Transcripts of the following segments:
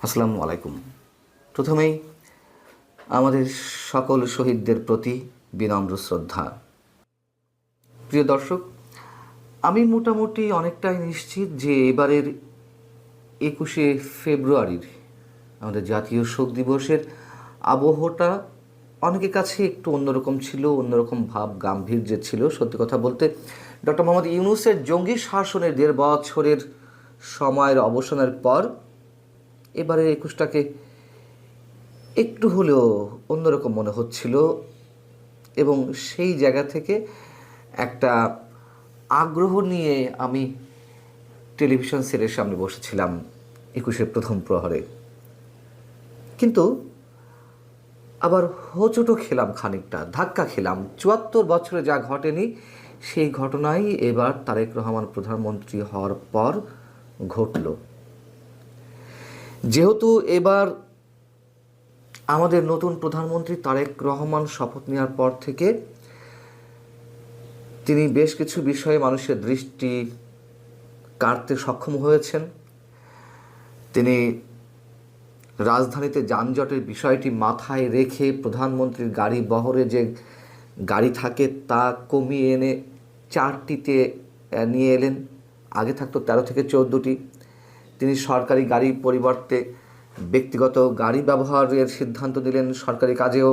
আসসালামু আলাইকুম। প্রথমেই আমাদের সকল শহীদদের প্রতি বিনম্র শ্রদ্ধা। প্রিয় দর্শক, আমি মোটামুটি অনেকটাই নিশ্চিত যে এবারের 21শে ফেব্রুয়ারির আমাদের জাতীয় শোক দিবসের আবহটা অনেকের কাছে একটু অন্যরকম ছিল, অন্যরকম ভাব গাম্ভীর্য ছিল। সত্যি কথা বলতে ডক্টর মোহাম্মদ ইউনূসের জঙ্গি শাসনের 1.5 বছরের সময়ের অবসানের পর এবারের 21টাকে একটু হলেও অন্যরকম মনে হচ্ছিল, এবং সেই জায়গা থেকে একটা আগ্রহ নিয়ে আমি টেলিভিশন সেটের সামনে বসেছিলাম 21-এর প্রথম প্রহরে। কিন্তু আবার হোঁচটও খেলাম, খানিকটা ধাক্কা খেলাম। 74 বছরে যা ঘটেনি সেই ঘটনাই এবার তারেক রহমান প্রধানমন্ত্রী হওয়ার পর ঘটল। যেহেতু এবার আমাদের নতুন প্রধানমন্ত্রী তারেক রহমান শপথ নেওয়ার পর থেকে তিনি বেশ কিছু বিষয়ে মানুষের দৃষ্টি কাড়তে সক্ষম হয়েছেন। তিনি রাজধানীতে যানজটের বিষয়টি মাথায় রেখে প্রধানমন্ত্রীর গাড়ি বহরে যে গাড়ি থাকে তা কমিয়ে এনে 4টিতে নিয়ে এলেন। আগে থাকতো 13 থেকে 14টি। তিনি সরকারি গাড়ির পরিবর্তে ব্যক্তিগত গাড়ি ব্যবহারের সিদ্ধান্ত নিলেন। সরকারি কাজেও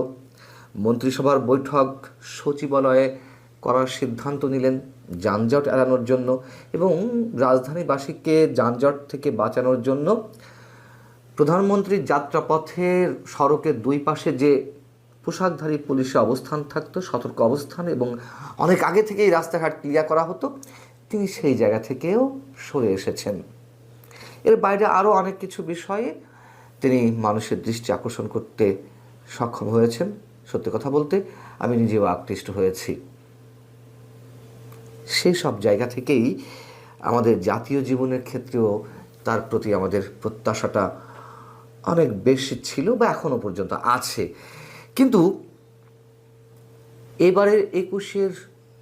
মন্ত্রিসভার বৈঠক সচিবালয়ে করার সিদ্ধান্ত নিলেন যানজট এড়ানোর জন্য, এবং রাজধানীবাসীকে যানজট থেকে বাঁচানোর জন্য প্রধানমন্ত্রীর যাত্রাপথের সড়কের দুই পাশে যে পোশাকধারী পুলিশের অবস্থান থাকতো, সতর্ক অবস্থান, এবং অনেক আগে থেকেই রাস্তাঘাট ক্লিয়ার করা হতো, তিনি সেই জায়গা থেকেও সরে এসেছেন। এর বাইরে আরও অনেক কিছু বিষয়ে তিনি মানুষের দৃষ্টি আকর্ষণ করতে সক্ষম হয়েছেন। সত্যি কথা বলতে আমি নিজেও আকৃষ্ট হয়েছি। সেই সব জায়গা থেকেই আমাদের জাতীয় জীবনের ক্ষেত্রেও তার প্রতি আমাদের প্রত্যাশাটা অনেক বেশি ছিল, বা এখনও পর্যন্ত আছে। কিন্তু এবারের 21-এর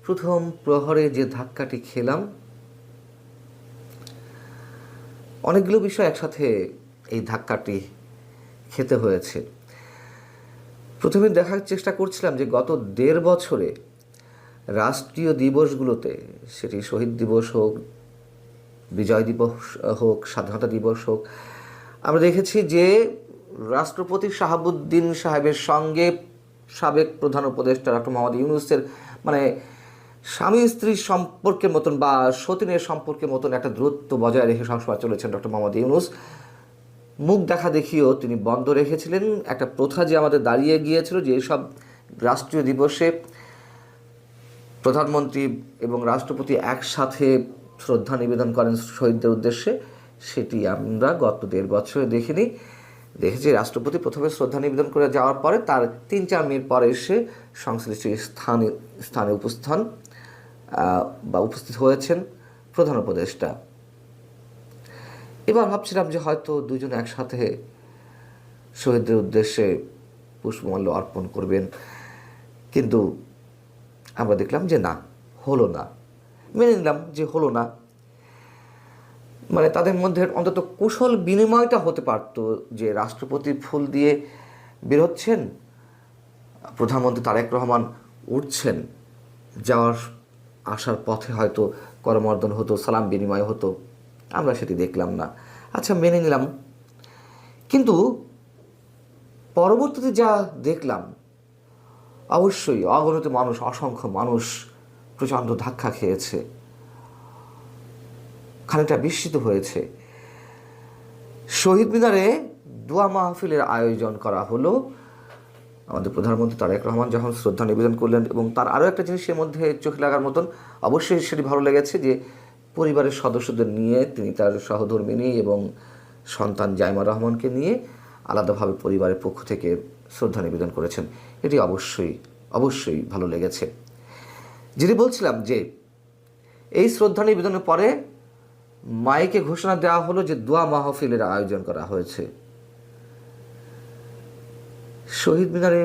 প্রথম প্রহরে যে ধাক্কাটি খেলাম, অনেকগুলো বিষয় একসাথে এই ধাক্কাটি খেতে হয়েছে। প্রথমে দেখার চেষ্টা করছিলাম যে গত 1.5 বছরে রাষ্ট্রীয় দিবসগুলোতে, সেটি শহীদ দিবস হোক, বিজয় দিবস হোক, স্বাধীনতা দিবস হোক, আমরা দেখেছি যে রাষ্ট্রপতি শাহাবুদ্দিন সাহেবের সঙ্গে সাবেক প্রধান উপদেষ্টা ডক্টর মোহাম্মদ ইউনূসের স্বামী স্ত্রীর সম্পর্কের মতন বা সতীনের সম্পর্কের মতন একটা দূরত্ব বজায় রেখে সবসময় চলেছেন ডক্টর মোহাম্মদ ইউনূস। মুখ দেখা দেখিও তিনি বন্ধ রেখেছিলেন একটা প্রথা যে আমাদের দাঁড়িয়ে গিয়েছিল, যে এইসব রাষ্ট্রীয় দিবসে প্রধানমন্ত্রী এবং রাষ্ট্রপতি একসাথে শ্রদ্ধা নিবেদন করেন শহীদদের উদ্দেশ্যে। সেটি আমরা গত 1.5 বছরে দেখিনি। দেখেছি রাষ্ট্রপতি প্রথমে শ্রদ্ধা নিবেদন করে যাওয়ার পরে তার 3-4 মিনিট পরে এসে সংশ্লিষ্ট স্থানে উপস্থিত হয়েছেন প্রধান উপদেষ্টা। এবার ভাবছিলাম যে হয়তো দুজন একসাথে শহীদদের উদ্দেশ্যে পুষ্পমাল্য অর্পণ করবেন, কিন্তু আমরা দেখলাম যে না, হলো না। মেনে নিলাম যে হলো না। তাদের মধ্যে অন্তত কুশল বিনিময়টা হতে পারত, যে রাষ্ট্রপতি ফুল দিয়ে বেরোচ্ছেন, প্রধানমন্ত্রী তারেক রহমান উঠছেন, যাওয়ার আসার পথে হয়তো করমর্দন হতো, সালাম বিনিময় হতো। আমরা সেটি দেখলাম না। আচ্ছা, মেনে নিলাম। কিন্তু পরবর্তীতে যা দেখলাম, অবশ্যই অগণিত মানুষ, অসংখ্য মানুষ প্রচণ্ড ধাক্কা খেয়েছে, খানিকটা বিস্মিত হয়েছে। শহীদ মিনারে দোয়া মাহফিলের আয়োজন করা হলো। আমাদের প্রধানমন্ত্রী তারেক রহমান যখন শ্রদ্ধা নিবেদন করলেন, এবং তার আরও একটা জিনিসের মধ্যে চোখে লাগার মতন, অবশ্যই সেটি ভালো লেগেছে, যে পরিবারের সদস্যদের নিয়ে তিনি তার সহধর্মিণী এবং সন্তান জাইমা রহমানকে নিয়ে আলাদাভাবে পরিবারের পক্ষ থেকে শ্রদ্ধা নিবেদন করেছেন। এটি অবশ্যই ভালো লেগেছে। যেটি বলছিলাম, যে এই শ্রদ্ধা নিবেদনের পরে মাইকে ঘোষণা দেওয়া হলো যে দোয়া মাহফিলের আয়োজন করা হয়েছে। শহীদ মিনারে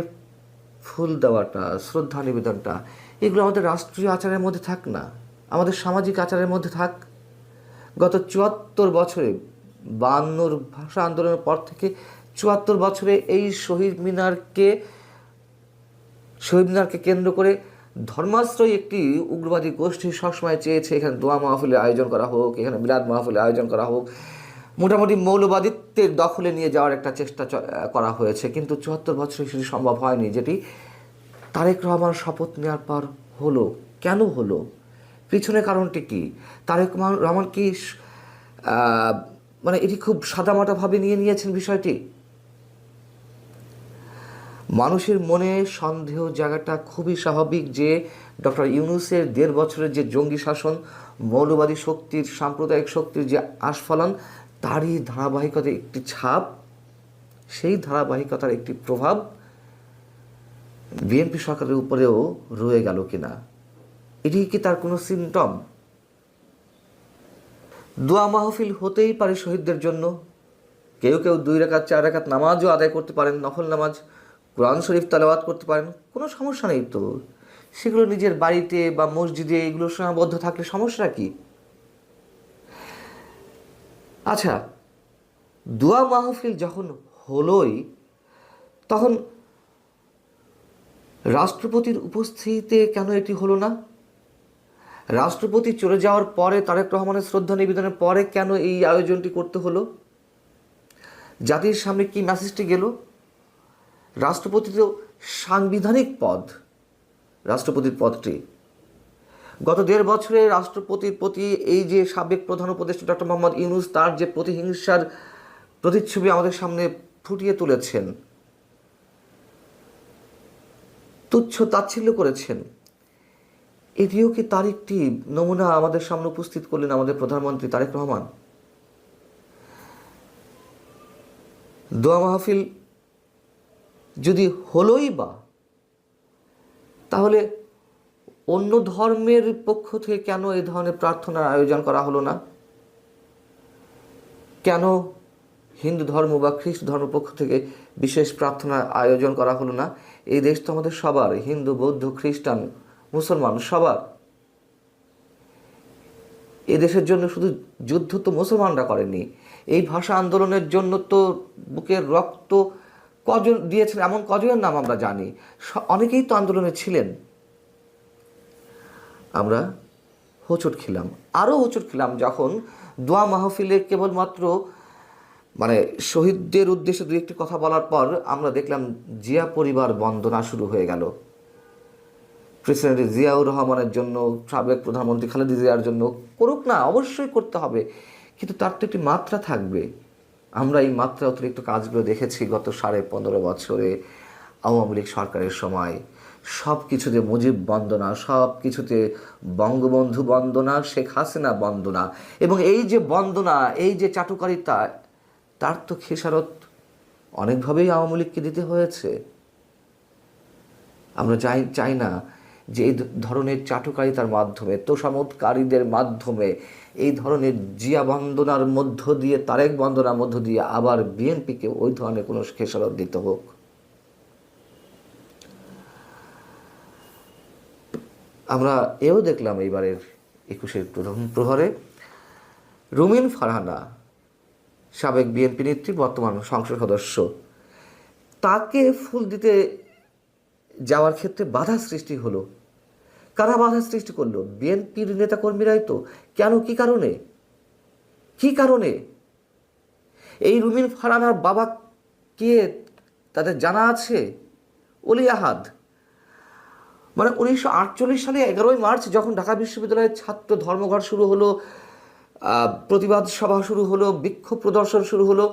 ফুল দেওয়াটা, শ্রদ্ধা নিবেদনটা, এগুলো আমাদের রাষ্ট্রীয় আচারের মধ্যে থাক না, আমাদের সামাজিক আচারের মধ্যে থাক। গত 74 বছরে বায়ান্নর ভাষা আন্দোলনের পর থেকে ৭৪ বছরে এই শহীদ মিনারকে কেন্দ্র করে ধর্মাশ্রয়ী একটি উগ্রবাদী গোষ্ঠী সবসময় চেয়েছে এখানে দোয়া মাহফিলের আয়োজন করা হোক, এখানে মিলাদ মাহফিলের আয়োজন করা হোক, মোটামুটি মৌলবাদিত্বের দখলে নিয়ে যাওয়ার একটা চেষ্টা করা হয়েছে। কিন্তু ৭৪ বছরে সেটি সম্ভব হয়নি, যেটি তারেক রহমান শপথ নেওয়ার পর হলো। কেন হলো? পিছনে কারণটি কি? তারেক রহমান কি মানে এটি খুব সাদামাটাভাবে নিয়েছেন বিষয়টি? মানুষের মনে সন্দেহ জায়গাটা খুবই স্বাভাবিক যে ডক্টর ইউনূসের ১.৫ বছরের যে জঙ্গি শাসন, মৌলবাদী শক্তির, সাম্প্রদায়িক শক্তির যে আস্ফালন, তারই ধারাবাহিকতার একটি ছাপ, সেই ধারাবাহিকতার একটি প্রভাব বিএনপি সরকারের উপরেও রয়ে গেল কিনা, এটি কি তার কোনো সিমটম? দোয়া মাহফিল হতেই পারে শহীদদের জন্য। কেউ ২ রাকাত ৪ রাকাত নামাজও আদায় করতে পারেন, নফল নামাজ, কোরআন শরীফ তেলাওয়াত করতে পারেন, কোনো সমস্যা নেই তো। সেগুলো নিজের বাড়িতে বা মসজিদে এগুলো সীমাবদ্ধ থাকলে সমস্যা কি? আচ্ছা, দোয়া মাহফিল যখন হলোই, তখন রাষ্ট্রপতির উপস্থিতিতে কেন এটি হলো না? রাষ্ট্রপতি চলে যাওয়ার পরে, তারেক রহমানের শ্রদ্ধা নিবেদনের পরে কেন এই আয়োজনটি করতে হলো? জাতির সামনে কি মেসেজটি গেল? রাষ্ট্রপতি তো সাংবিধানিক পদ, রাষ্ট্রপতির পদটি। গত ১.৫ বছরে রাষ্ট্রপতির প্রতি এই যে সাবেক প্রধান উপদেষ্টা ডক্টর মোহাম্মদ ইউনূস তার যে প্রতিহিংসার প্রতিচ্ছবি আমাদের সামনে ফুটিয়ে তুলেছেন, তুচ্ছ তাচ্ছিল্য করেছেন, এটিও কি তার একটি নমুনা আমাদের সামনে উপস্থিত করলেন আমাদের প্রধানমন্ত্রী তারেক রহমান? দোয়া মাহফিল যদি হলোই বা, তাহলে অন্য ধর্মের পক্ষ থেকে কেন এই ধরনের প্রার্থনার আয়োজন করা হলো না? কেন হিন্দু ধর্ম বা খ্রিস্ট ধর্মের পক্ষ থেকে বিশেষ প্রার্থনার আয়োজন করা হলো না? এই দেশ তো আমাদের সবার, হিন্দু, বৌদ্ধ, খ্রিস্টান, মুসলমান সবার। এ দেশের জন্য শুধু যুদ্ধ তো মুসলমানরা করেনি, এই ভাষা আন্দোলনের জন্য তো বুকের রক্ত কজন দিয়েছেন এমন কজনের নাম আমরা জানি, অনেকেই তো আন্দোলনে ছিলেন। আমরা হোঁচট খেলাম, আরও হোঁচট খেলাম যখন দোয়া মাহফিলে কেবলমাত্র মানে শহীদদের উদ্দেশ্যে ২-১টি কথা বলার পর আমরা দেখলাম জিয়া পরিবার বন্দনা শুরু হয়ে গেল। প্রেসিডেন্ট জিয়াউর রহমানের জন্য, সাবেক প্রধানমন্ত্রী খালেদা জিয়ার জন্য করুক না, অবশ্যই করতে হবে, কিন্তু তার তো একটি মাত্রা থাকবে। আমরা এই মাত্রা অতিরিক্ত কাজগুলো দেখেছি গত ১৫.৫ বছরে আওয়ামী লীগ সরকারের সময়। সব কিছুতে মুজিব বন্দনা, সব কিছুতে বঙ্গবন্ধু বন্দনা, শেখ হাসিনা বন্দনা, এবং এই যে বন্দনা, এই যে চাটুকারিতা, তার তো খেসারত অনেকভাবেই আওয়ামী লীগকে দিতে হয়েছে। আমরা চাই না যে এই ধরনের চাটুকারিতার মাধ্যমে, তোষামোদকারীদের মাধ্যমে, এই ধরনের জিয়া বন্দনার মধ্য দিয়ে, তারেক বন্দনার মধ্য দিয়ে আবার বিএনপিকে ওই ধরনের কোনো খেসারত দিতে হোক। আমরা এও দেখলাম এইবারের ২১-এর প্রথম প্রহরে রুমিন ফারহানা, সাবেক বিএনপি নেত্রী, বর্তমান সংসদ সদস্য, তাকে ফুল দিতে যাওয়ার ক্ষেত্রে বাধা সৃষ্টি হলো। কারা বাধা সৃষ্টি করলো? বিএনপির নেতাকর্মীরাই তো। কেন? কি কারণে? এই রুমিন ফারহানার বাবা কে তাদের জানা আছে? অলি আহাদ। মানে ১৯৪৮ সালে ১১ই মার্চ যখন ঢাকা বিশ্ববিদ্যালয়ের ছাত্র ধর্মঘট শুরু হলো, প্রতিবাদ সভা শুরু হলো, বিক্ষোভ প্রদর্শন শুরু হলো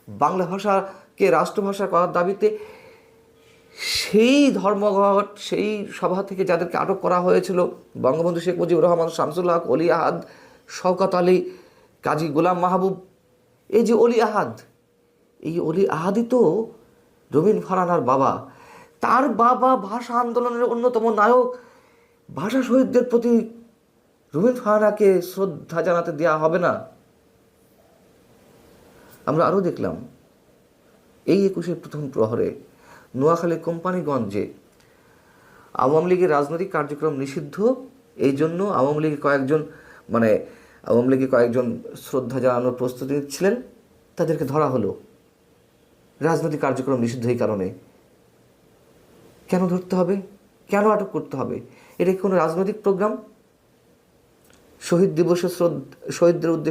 বাংলা ভাষাকে রাষ্ট্রভাষা করার দাবিতে, সেই ধর্মঘট, সেই সভা থেকে যাদেরকে আটক করা হয়েছিল, বঙ্গবন্ধু শেখ মুজিবুর রহমান, শামসুল হক, অলি আহাদ, শওকত আলী, কাজী গোলাম মাহবুব, এই যে অলি আহাদ, এই অলি আহাদই তো রুমিন ফারহানার বাবা। তার বাবা ভাষা আন্দোলনের অন্যতম নায়ক। ভাষা শহীদদের প্রতি রুমিন ফারহানাকে শ্রদ্ধা জানাতে দেওয়া হবে না? আমরা আরও দেখলাম এই ২১-এর প্রথম প্রহরে নোয়াখালী কোম্পানিগঞ্জে আওয়ামী লীগের রাজনৈতিক কার্যক্রম নিষিদ্ধ, এই জন্য আওয়ামী লীগের কয়েকজন শ্রদ্ধা জানানোর প্রস্তুতি নিচ্ছিলেন। তাদেরকে ধরা হলো রাজনৈতিক কার্যক্রম নিষিদ্ধ এই কারণে। কেন ধরতে হবে? কেন আটক করতে হবে? এটা কি কোনো রাজনৈতিক প্রোগ্রাম? শহীদ দিবসে শহীদদের উদ্দেশ্যে